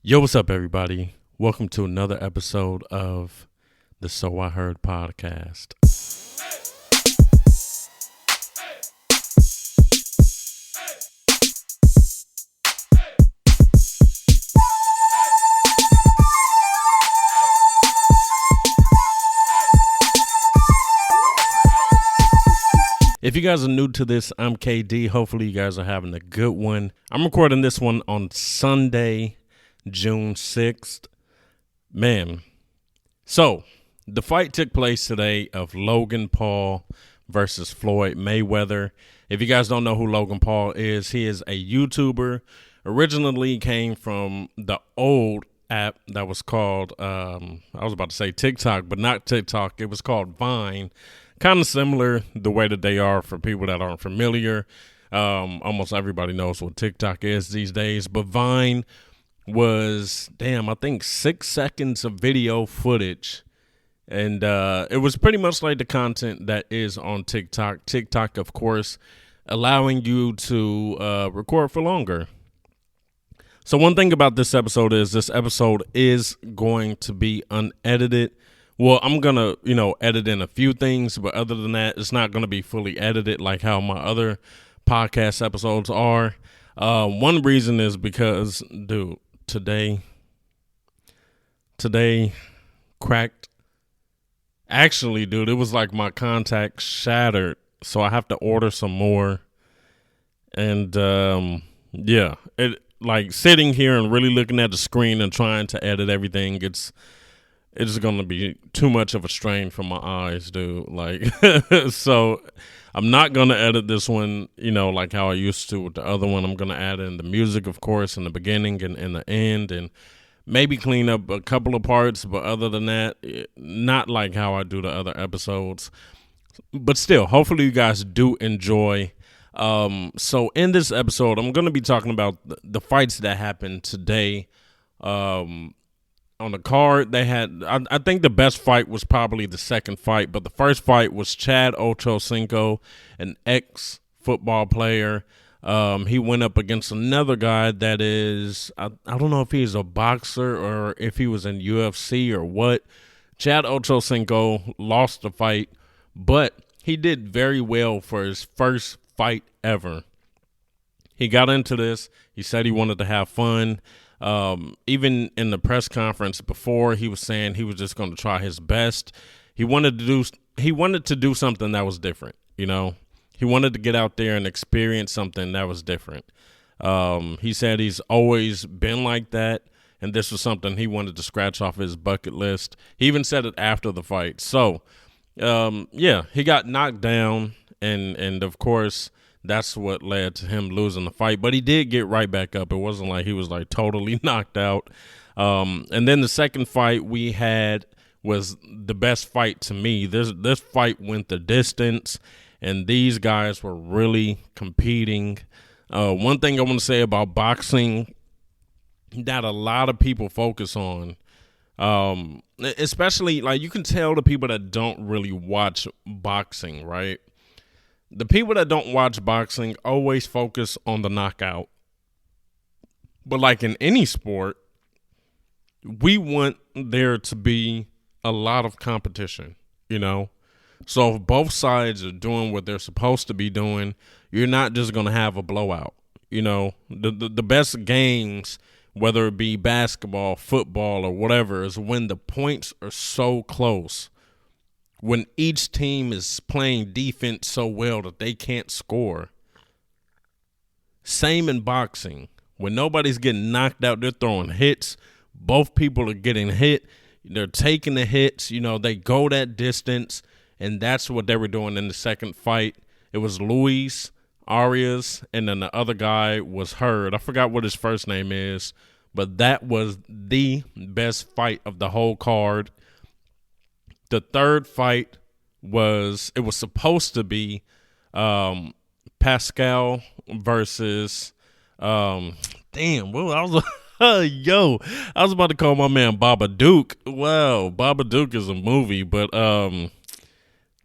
Yo, what's up, everybody? Welcome to another episode of the So I Heard podcast. If you guys are new to this, I'm KD. Hopefully you guys are having a good one. I'm recording this one on Sunday, June 6th. Man, so the fight took place today of Logan Paul versus Floyd Mayweather. If you guys don't know who Logan Paul is, he is a YouTuber. Originally came from the old app that was called, I was about to say TikTok, but not TikTok. It was called Vine. Kind of similar the way that they are for people that aren't familiar. Almost everybody knows what TikTok is these days, but Vine was, I think 6 seconds of video footage. And it was pretty much like the content that is on TikTok. TikTok, of course, allowing you to record for longer. So one thing about this episode is going to be unedited. Well, I'm going to, edit in a few things, but other than that, it's not going to be fully edited like how my other podcast episodes are. One reason is because, dude, today cracked. Actually, dude, it was like my contact shattered, so I have to order some more. And, it like sitting here and really looking at the screen and trying to edit everything, it's going to be too much of a strain for my eyes, dude. Like, so I'm not going to edit this one, like how I used to with the other one. I'm going to add in the music, of course, in the beginning and in the end, and maybe clean up a couple of parts. But other than that, not like how I do the other episodes. But still, hopefully you guys do enjoy. So in this episode, I'm going to be talking about the fights that happened today. On the card, they had, I think the best fight was probably the second fight, but the first fight was Chad Ochocinco, an ex-football player. He went up against another guy that is, I don't know if he's a boxer or if he was in UFC or what. Chad Ochocinco lost the fight, but he did very well for his first fight ever. He got into this. He said he wanted to have fun. Even in the press conference before, he was saying he was just going to try his best. He wanted to do something that was different. He wanted to get out there and experience something that was different. He said he's always been like that, and this was something he wanted to scratch off his bucket list. He even said it after the fight. So, he got knocked down, and of course, that's what led to him losing the fight. But he did get right back up. It wasn't like he was like totally knocked out. And then the second fight we had was the best fight to me. This fight went the distance, and these guys were really competing. One thing I want to say about boxing that a lot of people focus on, especially like you can tell the people that don't really watch boxing, right? The people that don't watch boxing always focus on the knockout. But like in any sport, we want there to be a lot of competition, So if both sides are doing what they're supposed to be doing, you're not just going to have a blowout. The best games, whether it be basketball, football, or whatever, is when the points are so close. When each team is playing defense so well that they can't score. Same in boxing. When nobody's getting knocked out, they're throwing hits. Both people are getting hit. They're taking the hits. They go that distance. And that's what they were doing in the second fight. It was Luis Arias, and then the other guy was Hurd. I forgot what his first name is. But that was the best fight of the whole card. The third fight was supposed to be Pascal versus I was about to call my man Babadook. Wow, Babadook is a movie, but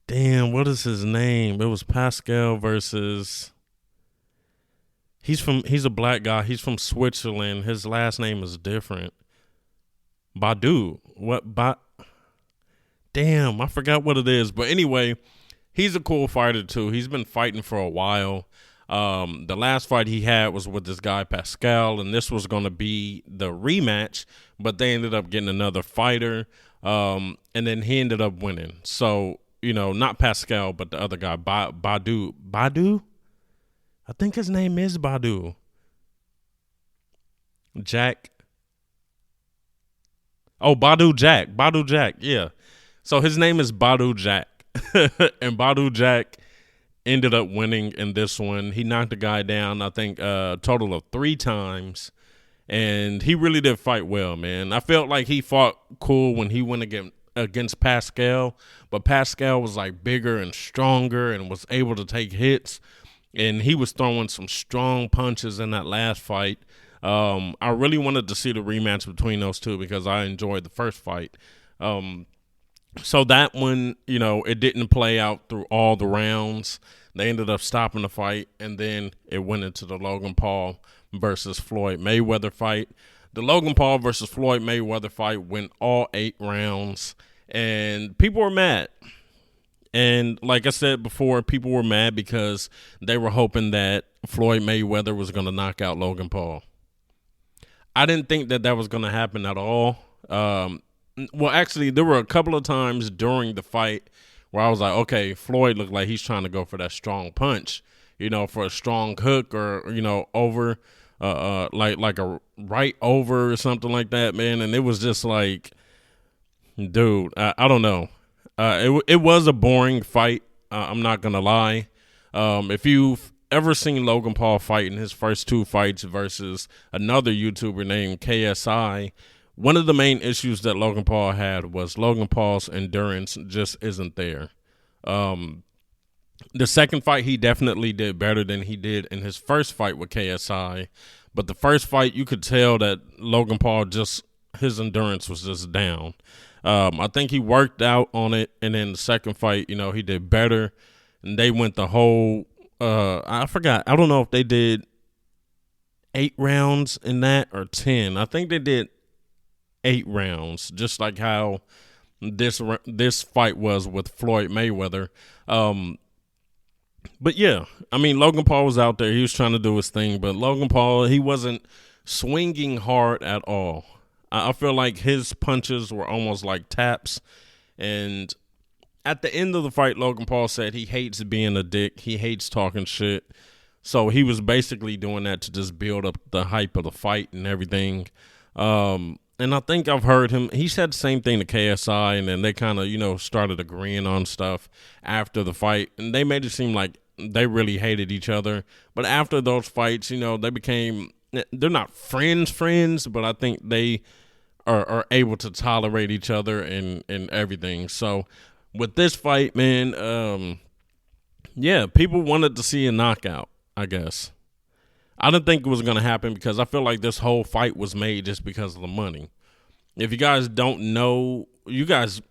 what is his name? It was Pascal versus He's a black guy. He's from Switzerland. His last name is different. Badu. What? Damn, I forgot what it is. But anyway, he's a cool fighter too. He's been fighting for a while. The last fight he had was with this guy Pascal, and this was going to be the rematch, but they ended up getting another fighter, and then he ended up winning. So, not Pascal, but the other guy, Badu. Badu? I think his name is Badu. Jack. Oh, Badu Jack, yeah. So his name is Badu Jack, and Badu Jack ended up winning in this one. He knocked the guy down, I think, a total of 3 times. And he really did fight well, man. I felt like he fought cool when he went against Pascal. But Pascal was like bigger and stronger and was able to take hits. And he was throwing some strong punches in that last fight. I really wanted to see the rematch between those two because I enjoyed the first fight. So that one, it didn't play out through all the rounds. They ended up stopping the fight, and then it went into the Logan Paul versus Floyd Mayweather fight. The Logan Paul versus Floyd Mayweather fight went all 8 rounds, and people were mad. And like I said before, people were mad because they were hoping that Floyd Mayweather was going to knock out Logan Paul. I didn't think that was going to happen at all. Well, actually, there were a couple of times during the fight where I was like, okay, Floyd looked like he's trying to go for that strong punch, for a strong hook or, over, like a right over or something like that, man. And it was just like, dude, I don't know. It was a boring fight. I'm not going to lie. If you've ever seen Logan Paul fight in his first 2 fights versus another YouTuber named KSI, one of the main issues that Logan Paul had was Logan Paul's endurance just isn't there. The second fight, he definitely did better than he did in his first fight with KSI. But the first fight, you could tell that Logan Paul his endurance was just down. I think he worked out on it. And then the second fight, he did better. And they went the whole, I forgot. I don't know if they did 8 rounds in that or 10. I think they did 8 rounds, just like how this fight was with Floyd Mayweather. But yeah, I mean, Logan Paul was out there. He was trying to do his thing, but Logan Paul, he wasn't swinging hard at all. I feel like his punches were almost like taps. And at the end of the fight, Logan Paul said he hates being a dick. He hates talking shit. So he was basically doing that to just build up the hype of the fight and everything. And I think I've heard him. He said the same thing to KSI, and then they kind of, started agreeing on stuff after the fight. And they made it seem like they really hated each other. But after those fights, they became, they're not friends, but I think they are able to tolerate each other and everything. So with this fight, man, yeah, people wanted to see a knockout, I guess. I didn't think it was going to happen because I feel like this whole fight was made just because of the money. If you guys don't know, you guys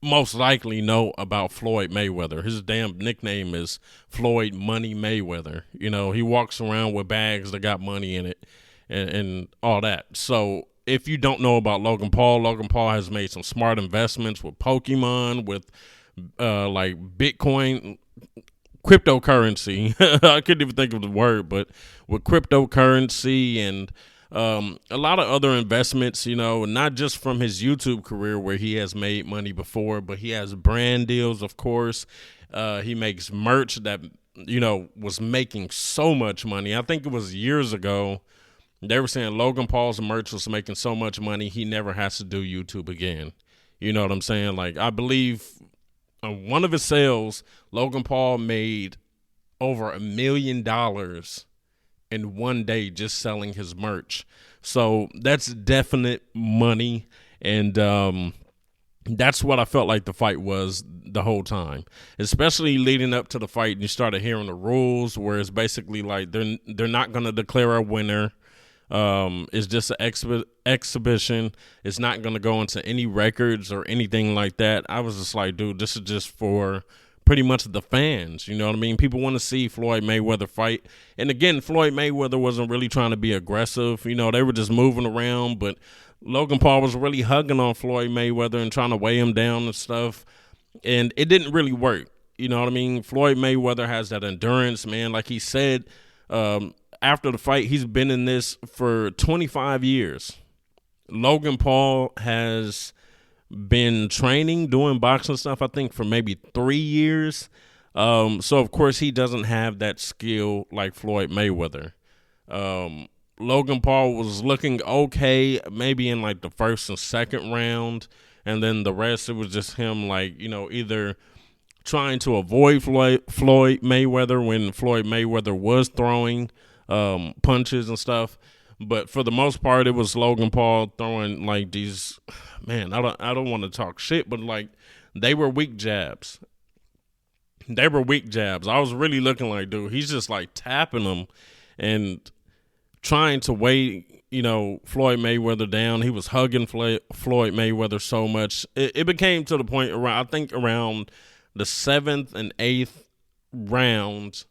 most likely know about Floyd Mayweather. His damn nickname is Floyd Money Mayweather. He walks around with bags that got money in it and all that. So if you don't know about Logan Paul has made some smart investments with Pokemon, with like Bitcoin, cryptocurrency. I couldn't even think of the word, but with cryptocurrency and a lot of other investments, not just from his YouTube career where he has made money before, but he has brand deals, of course. He makes merch that, was making so much money. I think it was years ago. They were saying Logan Paul's merch was making so much money, he never has to do YouTube again. You know what I'm saying? Like, I believe on one of his sales, Logan Paul made over $1 million in one day just selling his merch. So that's definite money. And that's what I felt like the fight was the whole time, especially leading up to the fight. And you started hearing the rules where it's basically like they're not going to declare a winner. It's just an exhibition. It's not going to go into any records or anything like that. I was just like, dude, this is just for pretty much the fans. You know what I mean? People want to see Floyd Mayweather fight. And again, Floyd Mayweather wasn't really trying to be aggressive. You know, they were just moving around, but Logan Paul was really hugging on Floyd Mayweather and trying to weigh him down and stuff. And it didn't really work. You know what I mean? Floyd Mayweather has that endurance, man. Like he said, after the fight, he's been in this for 25 years. Logan Paul has been training, doing boxing stuff, I think, for maybe 3 years. So, of course, he doesn't have that skill like Floyd Mayweather. Logan Paul was looking okay, maybe in like the first and second round. And then the rest, it was just him, like, you know, either trying to avoid Floyd Mayweather when Floyd Mayweather was throwing punches and stuff. But for the most part, it was Logan Paul throwing like these, man, I don't want to talk shit, but like they were weak jabs. They were weak jabs. I was really looking like, dude, he's just like tapping them and trying to weigh, you know, Floyd Mayweather down. He was hugging Floyd Mayweather so much. It became to the point around, I think around the 7th and 8th round,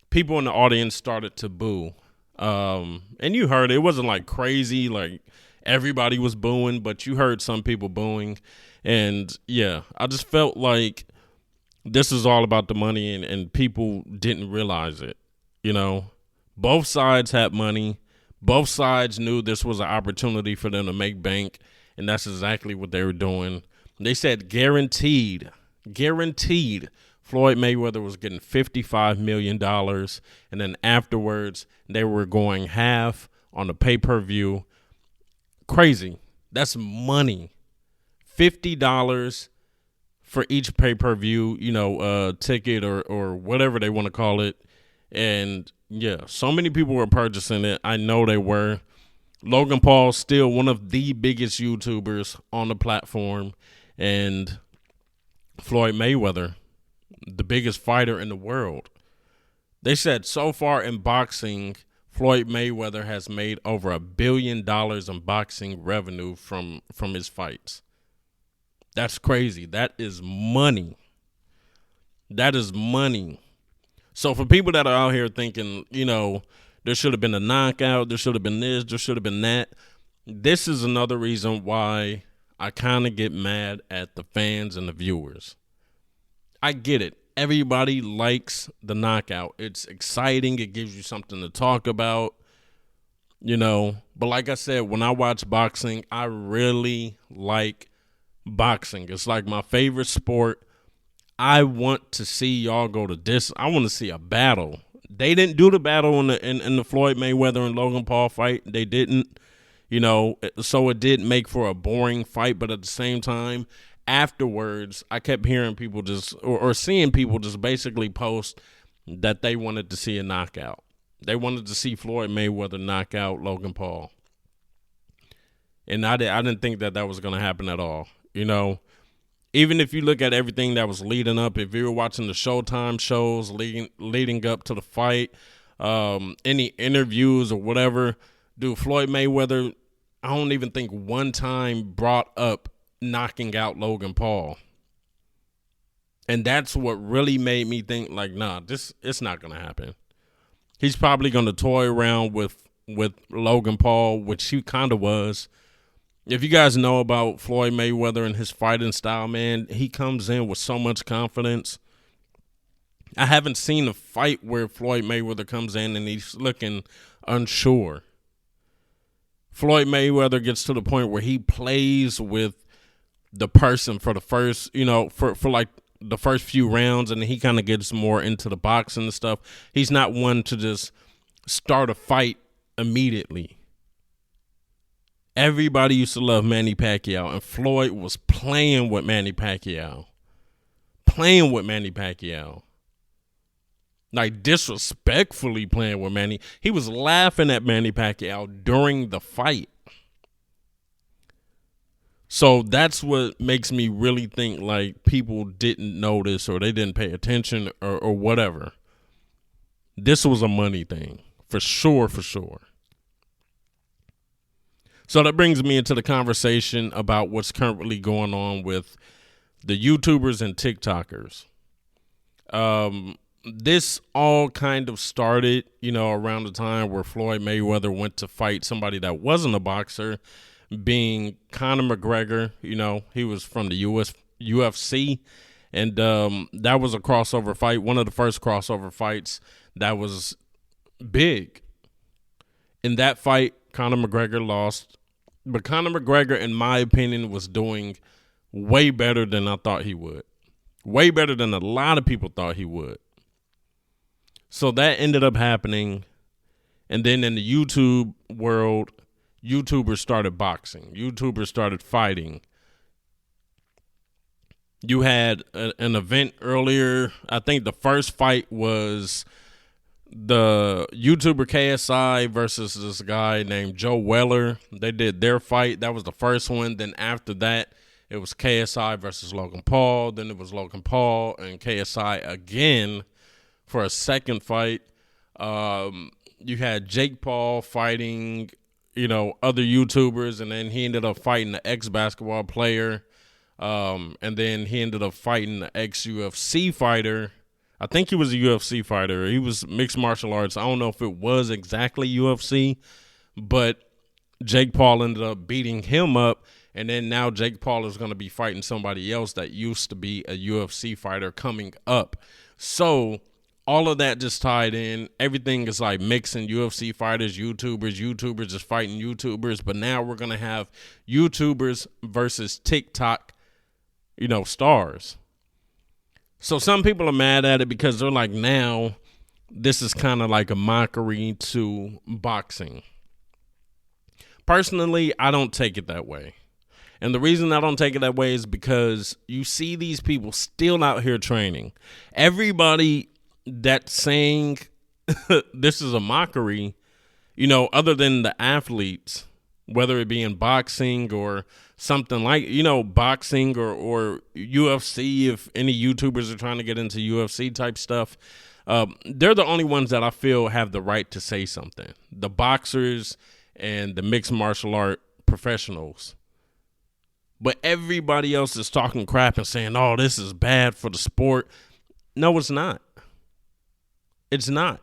people in the audience started to boo. And you heard it wasn't like crazy, like everybody was booing, but you heard some people booing. And yeah, I just felt like this is all about the money, and people didn't realize it. You know, both sides had money. Both sides knew this was an opportunity for them to make bank, and that's exactly what they were doing. They said guaranteed Floyd Mayweather was getting $55 million, and then afterwards they were going half on the pay-per-view. Crazy. That's money. $50 for each pay-per-view, you know, ticket or whatever they want to call it. And yeah, so many people were purchasing it. I know they were. Logan Paul, still one of the biggest YouTubers on the platform, and Floyd Mayweather, the biggest fighter in the world. They said so far in boxing, Floyd Mayweather has made over $1 billion in boxing revenue from his fights. That's crazy. That is money. That is money. So for people that are out here thinking, you know, there should have been a knockout, there should have been this, there should have been that, this is another reason why I kind of get mad at the fans and the viewers. I get it. Everybody likes the knockout. It's exciting. It gives you something to talk about, you know. But like I said, when I watch boxing, I really like boxing. It's like my favorite sport. I want to see y'all go to this. I want to see a battle. They didn't do the battle in the Floyd Mayweather and Logan Paul fight. They didn't, you know, so it did make for a boring fight. But at the same time, afterwards, I kept hearing people just or seeing people just basically post that they wanted to see a knockout. They wanted to see Floyd Mayweather knock out Logan Paul. And I didn't think that was going to happen at all. You know, even if you look at everything that was leading up, if you were watching the Showtime shows leading up to the fight, any interviews or whatever, dude, Floyd Mayweather, I don't even think one time brought up knocking out Logan Paul. And that's what really made me think, like, nah, it's not going to happen. He's probably going to toy around with Logan Paul, which he kind of was. If you guys know about Floyd Mayweather and his fighting style, man, he comes in with so much confidence. I haven't seen a fight where Floyd Mayweather comes in and he's looking unsure. Floyd Mayweather gets to the point where he plays with the person for the first, you know, for like the first few rounds, and he kind of gets more into the boxing and stuff. He's not one to just start a fight immediately. Everybody used to love Manny Pacquiao, and Floyd was playing with Manny Pacquiao. Like, disrespectfully playing with Manny. He was laughing at Manny Pacquiao during the fight. So that's what makes me really think, like, people didn't notice or they didn't pay attention or whatever. This was a money thing, for sure. So that brings me into the conversation about what's currently going on with the YouTubers and TikTokers. This all kind of started, around the time where Floyd Mayweather went to fight somebody that wasn't a boxer, being Conor McGregor. He was from the UFC, and that was a crossover fight, one of the first crossover fights that was big. In that fight, Conor McGregor lost, but Conor McGregor, in my opinion, was doing way better than I thought he would. Way better than a lot of people thought he would. So that ended up happening. And then in the YouTube world, YouTubers started boxing. YouTubers started fighting. You had an event earlier. I think the first fight was the YouTuber KSI versus this guy named Joe Weller. They did their fight. That was the first one. Then after that, it was KSI versus Logan Paul. Then it was Logan Paul and KSI again for a second fight. You had Jake Paul fighting, other YouTubers, and then he ended up fighting the ex-basketball player. And then he ended up fighting the ex-UFC fighter. I think he was a UFC fighter. He was mixed martial arts. I don't know if it was exactly UFC, but Jake Paul ended up beating him up. And then now Jake Paul is going to be fighting somebody else that used to be a UFC fighter coming up. So all of that just tied in. Everything is like mixing UFC fighters, YouTubers just fighting YouTubers. But now we're going to have YouTubers versus TikTok, stars. So some people are mad at it because they're like, now this is kind of like a mockery to boxing. Personally, I don't take it that way. And the reason I don't take it that way is because you see these people still out here training. Everybody that's saying this is a mockery, other than the athletes, whether it be in boxing or something like, boxing or UFC, if any YouTubers are trying to get into UFC type stuff, they're the only ones that I feel have the right to say something. The boxers and the mixed martial art professionals. But everybody else is talking crap and saying, oh, this is bad for the sport. No, it's not. It's not.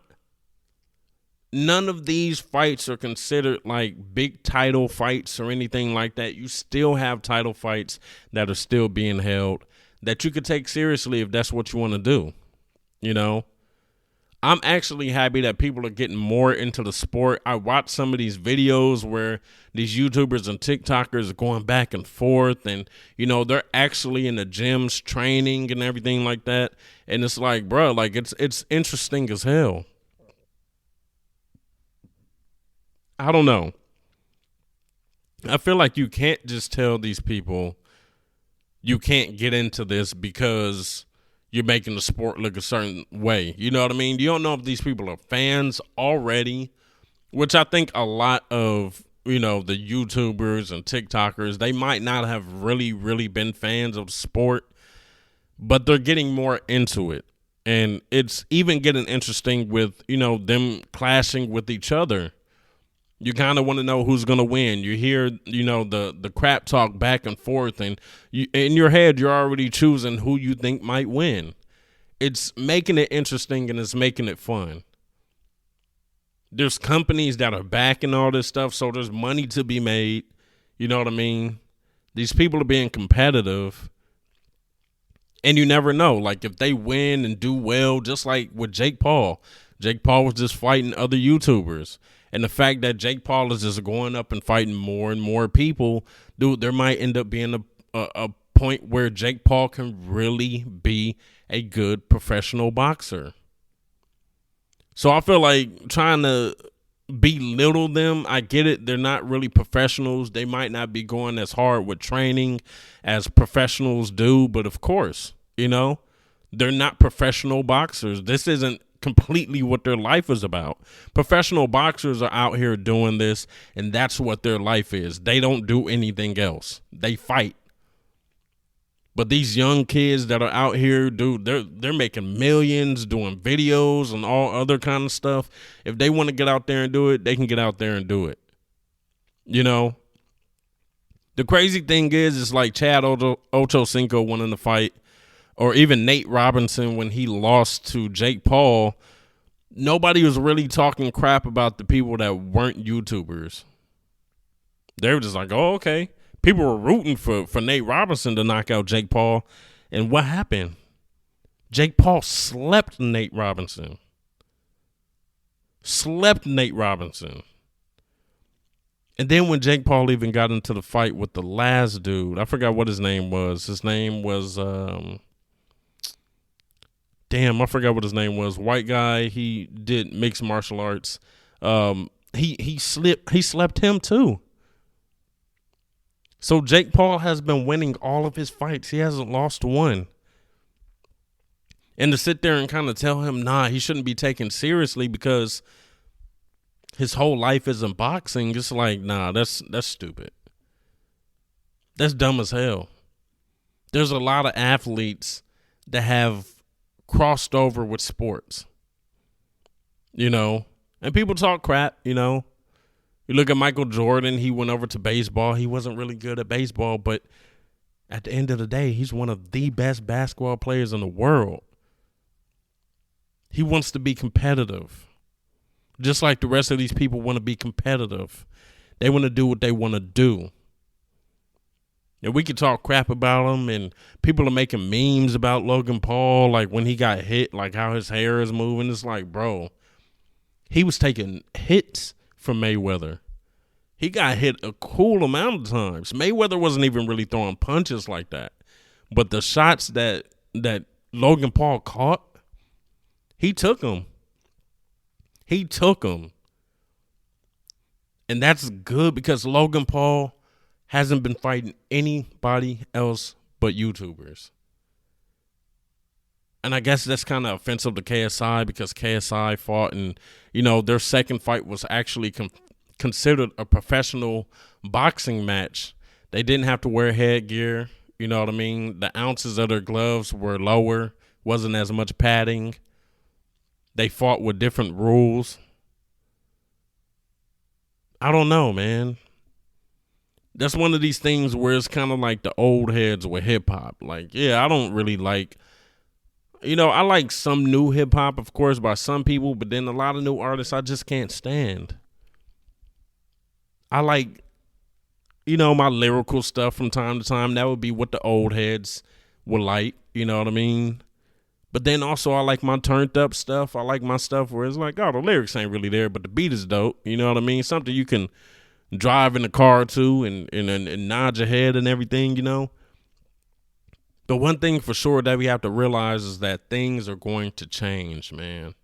None of these fights are considered like big title fights or anything like that. You still have title fights that are still being held that you could take seriously if that's what you want to do. I'm actually happy that people are getting more into the sport. I watch some of these videos where these YouTubers and TikTokers are going back and forth and, they're actually in the gyms training and everything like that. And it's like, bro, like it's interesting as hell. I don't know. I feel like you can't just tell these people you can't get into this because you're making the sport look a certain way. You know what I mean? You don't know if these people are fans already, which I think a lot of, the YouTubers and TikTokers, they might not have really, really been fans of the sport, but they're getting more into it. And it's even getting interesting with, them clashing with each other. You kind of want to know who's going to win. You hear, the crap talk back and forth, and in your head, you're already choosing who you think might win. It's making it interesting, and it's making it fun. There's companies that are backing all this stuff, so there's money to be made. You know what I mean? These people are being competitive, and you never know. Like, if they win and do well, just like with Jake Paul. Jake Paul was just fighting other YouTubers. And the fact that Jake Paul is just going up and fighting more and more people, dude, there might end up being a point where Jake Paul can really be a good professional boxer. So I feel like trying to belittle them, I get it. They're not really professionals. They might not be going as hard with training as professionals do. But of course, they're not professional boxers. This isn't completely what their life is about. Professional boxers are out here doing this, and that's what their life is. They don't do anything else. They fight. But these young kids that are out here, dude, they're making millions doing videos and all other kind of stuff. If they want to get out there and do it, they can get out there and do it. The crazy thing is, it's like Chad Ochocinco winning the fight. or even Nate Robinson when he lost to Jake Paul, nobody was really talking crap about the people that weren't YouTubers. They were just like, oh, okay. People were rooting for Nate Robinson to knock out Jake Paul. And what happened? Jake Paul slept Nate Robinson. And then when Jake Paul even got into the fight with the last dude, I forgot what his name was. His name was, I forgot what his name was. White guy. He did mixed martial arts. He slept him too. So Jake Paul has been winning all of his fights. He hasn't lost one. And to sit there and kind of tell him, nah, he shouldn't be taken seriously because his whole life is in boxing, it's like, nah, that's stupid. That's dumb as hell. There's a lot of athletes that have crossed over with sports, and people talk crap, You look at Michael Jordan, he went over to baseball. He wasn't really good at baseball, but at the end of the day, he's one of the best basketball players in the world. He wants to be competitive. Just like the rest of these people want to be competitive. They want to do what they want to do. And we can talk crap about him, and people are making memes about Logan Paul, like when he got hit, like how his hair is moving. It's like, bro, he was taking hits from Mayweather. He got hit a cool amount of times. Mayweather wasn't even really throwing punches like that. But the shots that Logan Paul caught, he took them. And that's good because Logan Paul hasn't been fighting anybody else but YouTubers. And I guess that's kind of offensive to KSI because KSI fought and, their second fight was actually considered a professional boxing match. They didn't have to wear headgear. You know what I mean? The ounces of their gloves were lower, wasn't as much padding. They fought with different rules. I don't know, man. That's one of these things where it's kind of like the old heads with hip hop. Like, yeah, I don't really like, I like some new hip hop, of course, by some people, but then a lot of new artists I just can't stand. I like, my lyrical stuff from time to time. That would be what the old heads would like, you know what I mean? But then also I like my turned up stuff. I like my stuff where it's like, oh, the lyrics ain't really there, but the beat is dope. You know what I mean? Something you can drive in the car to and nod your head and everything, But one thing for sure that we have to realize is that things are going to change, man.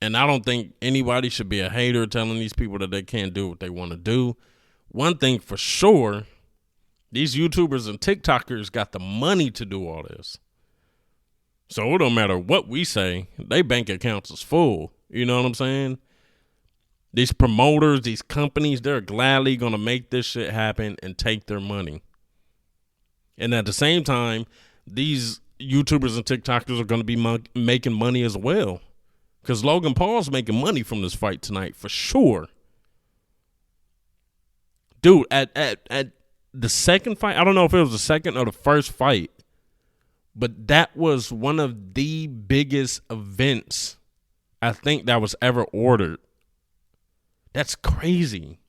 And I don't think anybody should be a hater telling these people that they can't do what they want to do. One thing for sure, these YouTubers and TikTokers got the money to do all this. So it don't matter what we say, they bank accounts is full. You know what I'm saying? These promoters, these companies, they're gladly going to make this shit happen and take their money. And at the same time, these YouTubers and TikTokers are going to be making money as well. Because Logan Paul's making money from this fight tonight for sure. Dude, at the second fight, I don't know if it was the second or the first fight, but that was one of the biggest events I think that was ever ordered. That's crazy.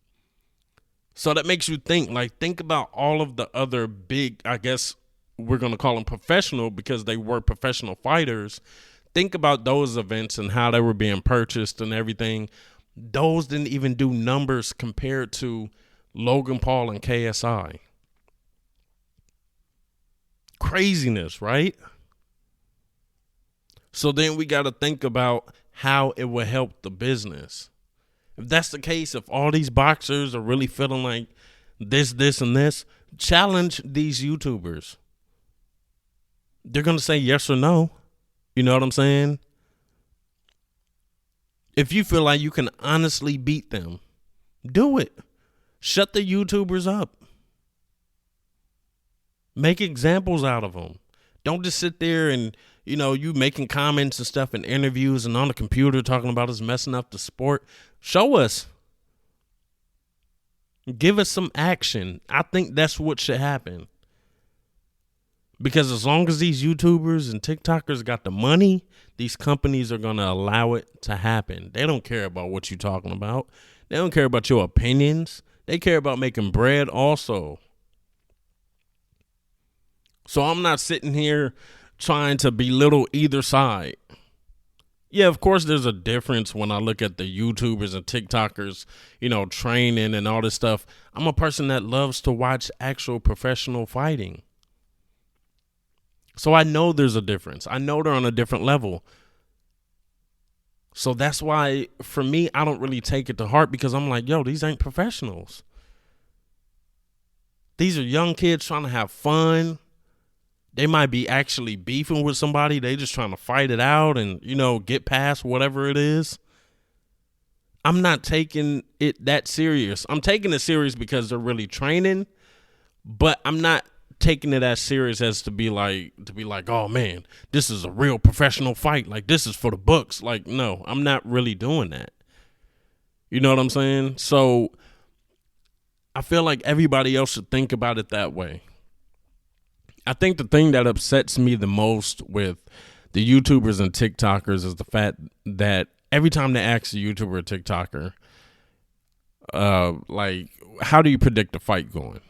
So that makes you think about all of the other big, I guess we're going to call them professional because they were professional fighters. Think about those events and how they were being purchased and everything. Those didn't even do numbers compared to Logan Paul and KSI. Craziness, right? So then we got to think about how it will help the business. If that's the case, if all these boxers are really feeling like this, and this, challenge these YouTubers. They're going to say yes or no. You know what I'm saying? If you feel like you can honestly beat them, do it. Shut the YouTubers up. Make examples out of them. Don't just sit there and, you making comments and stuff in interviews and on the computer talking about us messing up the sport. Show us. Give us some action. I think that's what should happen. Because as long as these YouTubers and TikTokers got the money, these companies are going to allow it to happen. They don't care about what you're talking about. They don't care about your opinions. They care about making bread also. So I'm not sitting here trying to belittle either side. Yeah, of course there's a difference when I look at the YouTubers and TikTokers, training and all this stuff. I'm a person that loves to watch actual professional fighting. So I know there's a difference. I know they're on a different level. So that's why, for me, I don't really take it to heart, because I'm like, yo, these ain't professionals. These are young kids trying to have fun. They might be actually beefing with somebody. They just trying to fight it out and, get past whatever it is. I'm not taking it that serious. I'm taking it serious because they're really training, but I'm not taking it as serious as to be like, oh man, this is a real professional fight. Like, this is for the books. Like, no, I'm not really doing that. You know what I'm saying? So I feel like everybody else should think about it that way. I think the thing that upsets me the most with the YouTubers and TikTokers is the fact that every time they ask a YouTuber or TikToker, like, how do you predict a fight going?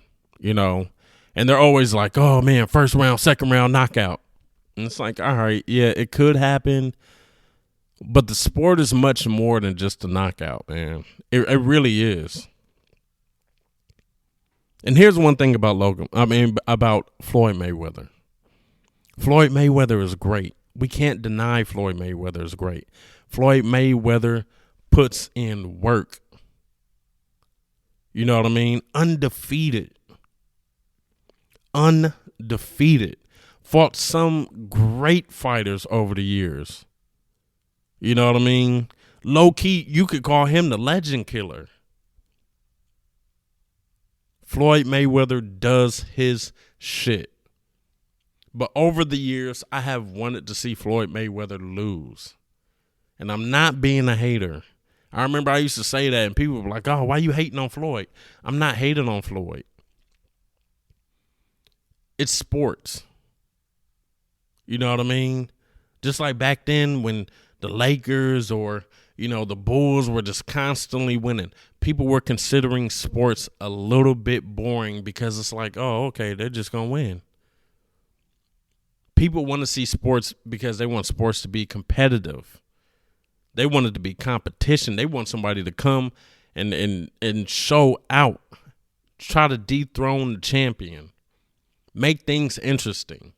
And they're always like, oh man, first round, second round, knockout. And it's like, all right, yeah, it could happen. But the sport is much more than just a knockout, man. It really is. And here's one thing about about Floyd Mayweather. Floyd Mayweather is great. We can't deny Floyd Mayweather is great. Floyd Mayweather puts in work. You know what I mean? Undefeated. Fought some great fighters over the years. You know what I mean? Low key, you could call him the legend killer. Floyd Mayweather does his shit. But over the years, I have wanted to see Floyd Mayweather lose. And I'm not being a hater. I remember I used to say that and people were like, oh, why you hating on Floyd? I'm not hating on Floyd. It's sports. You know what I mean? Just like back then when the Lakers or, the Bulls were just constantly winning. People were considering sports a little bit boring because it's like, oh, okay, they're just going to win. People want to see sports because they want sports to be competitive. They want it to be competition. They want somebody to come and show out, try to dethrone the champion, make things interesting.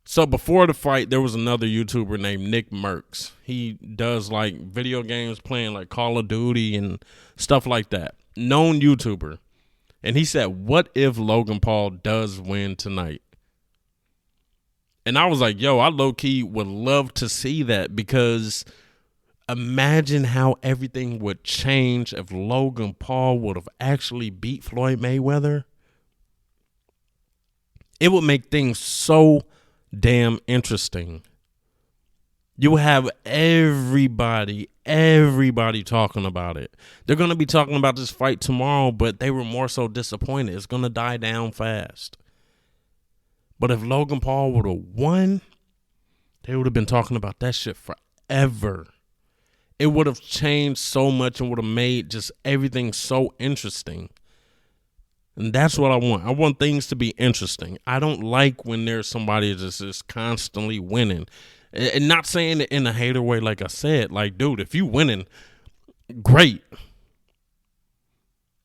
So before the fight, there was another YouTuber named Nick Merckx. He does like video games, playing like Call of Duty and stuff like that. Known YouTuber. And he said, what if Logan Paul does win tonight? And I was like, yo, I low-key would love to see that, because imagine how everything would change if Logan Paul would have actually beat Floyd Mayweather. It would make things so damn interesting. You have everybody talking about it. They're going to be talking about this fight tomorrow, but they were more so disappointed. It's going to die down fast. But if Logan Paul would have won, they would have been talking about that shit forever. It would have changed so much and would have made just everything so interesting. And that's what I want. I want things to be interesting. I don't like when there's somebody that's just constantly winning. And not saying it in a hater way, like I said. Like, dude, if you winning, great.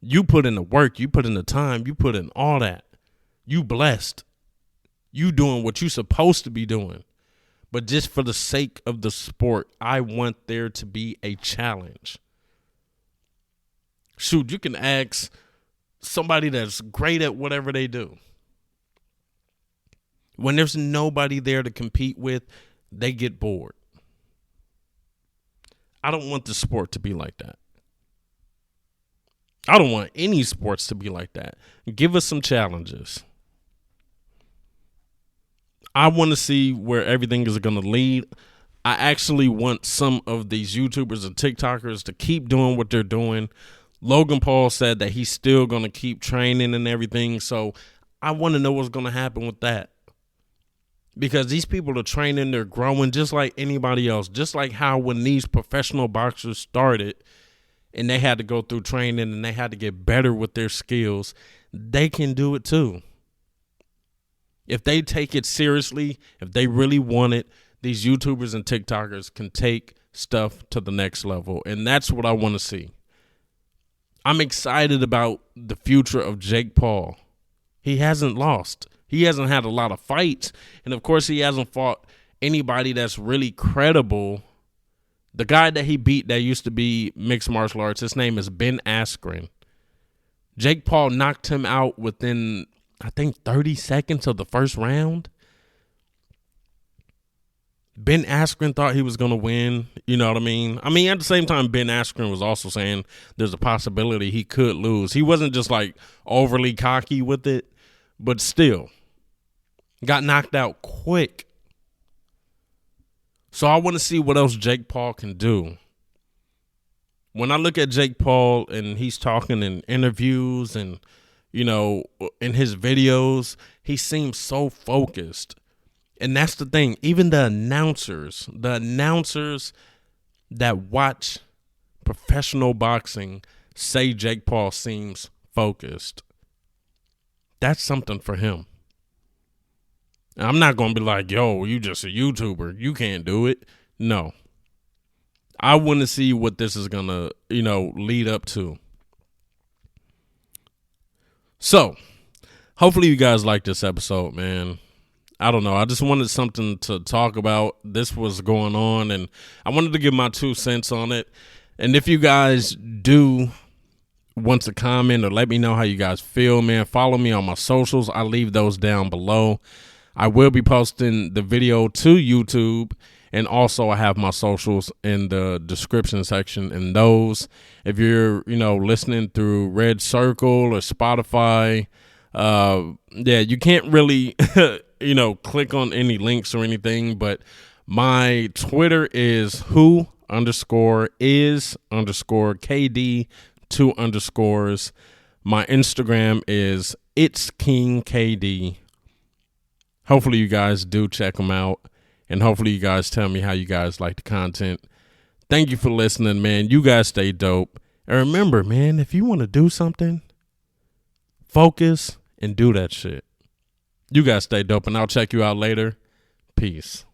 You put in the work. You put in the time. You put in all that. You blessed. You doing what you supposed to be doing. But just for the sake of the sport, I want there to be a challenge. Shoot, you can ask somebody that's great at whatever they do. When there's nobody there to compete with, they get bored. I don't want the sport to be like that. I don't want any sports to be like that. Give us some challenges. I want to see where everything is going to lead. I actually want some of these YouTubers and TikTokers to keep doing what they're doing. Logan Paul said that he's still going to keep training and everything. So I want to know what's going to happen with that. Because these people are training, they're growing just like anybody else. Just like how when these professional boxers started and they had to go through training and they had to get better with their skills, they can do it too. If they take it seriously, if they really want it, these YouTubers and TikTokers can take stuff to the next level. And that's what I want to see. I'm excited about the future of Jake Paul. He hasn't lost. He hasn't had a lot of fights. And, of course, he hasn't fought anybody that's really credible. The guy that he beat that used to be mixed martial arts, his name is Ben Askren. Jake Paul knocked him out within, I think, 30 seconds of the first round. Ben Askren thought he was going to win. You know what I mean? I mean, at the same time, Ben Askren was also saying there's a possibility he could lose. He wasn't just like overly cocky with it, but still got knocked out quick. So I want to see what else Jake Paul can do. When I look at Jake Paul and he's talking in interviews and, you know, in his videos, he seems so focused. And that's the thing. Even the announcers that watch professional boxing say Jake Paul seems focused. That's something for him. I'm not going to be like, yo, you just a YouTuber. You can't do it. No. I want to see what this is going to, you know, lead up to. So, hopefully you guys like this episode, man. I don't know. I just wanted something to talk about. This was going on, and I wanted to give my 2 cents on it. And if you guys do want to comment or let me know how you guys feel, man, follow me on my socials. I'll leave those down below. I will be posting the video to YouTube, and also I have my socials in the description section. And those, if you're, you know, listening through Red Circle or Spotify, yeah, you can't really, you know, click on any links or anything, but my Twitter is who_is_KD 2 underscores. My Instagram is It's King KD. Hopefully you guys do check them out, and hopefully you guys tell me how you guys like the content. Thank you for listening, man. You guys stay dope. And remember, man, if you want to do something, focus and do that shit. You guys stay dope, and I'll check you out later. Peace.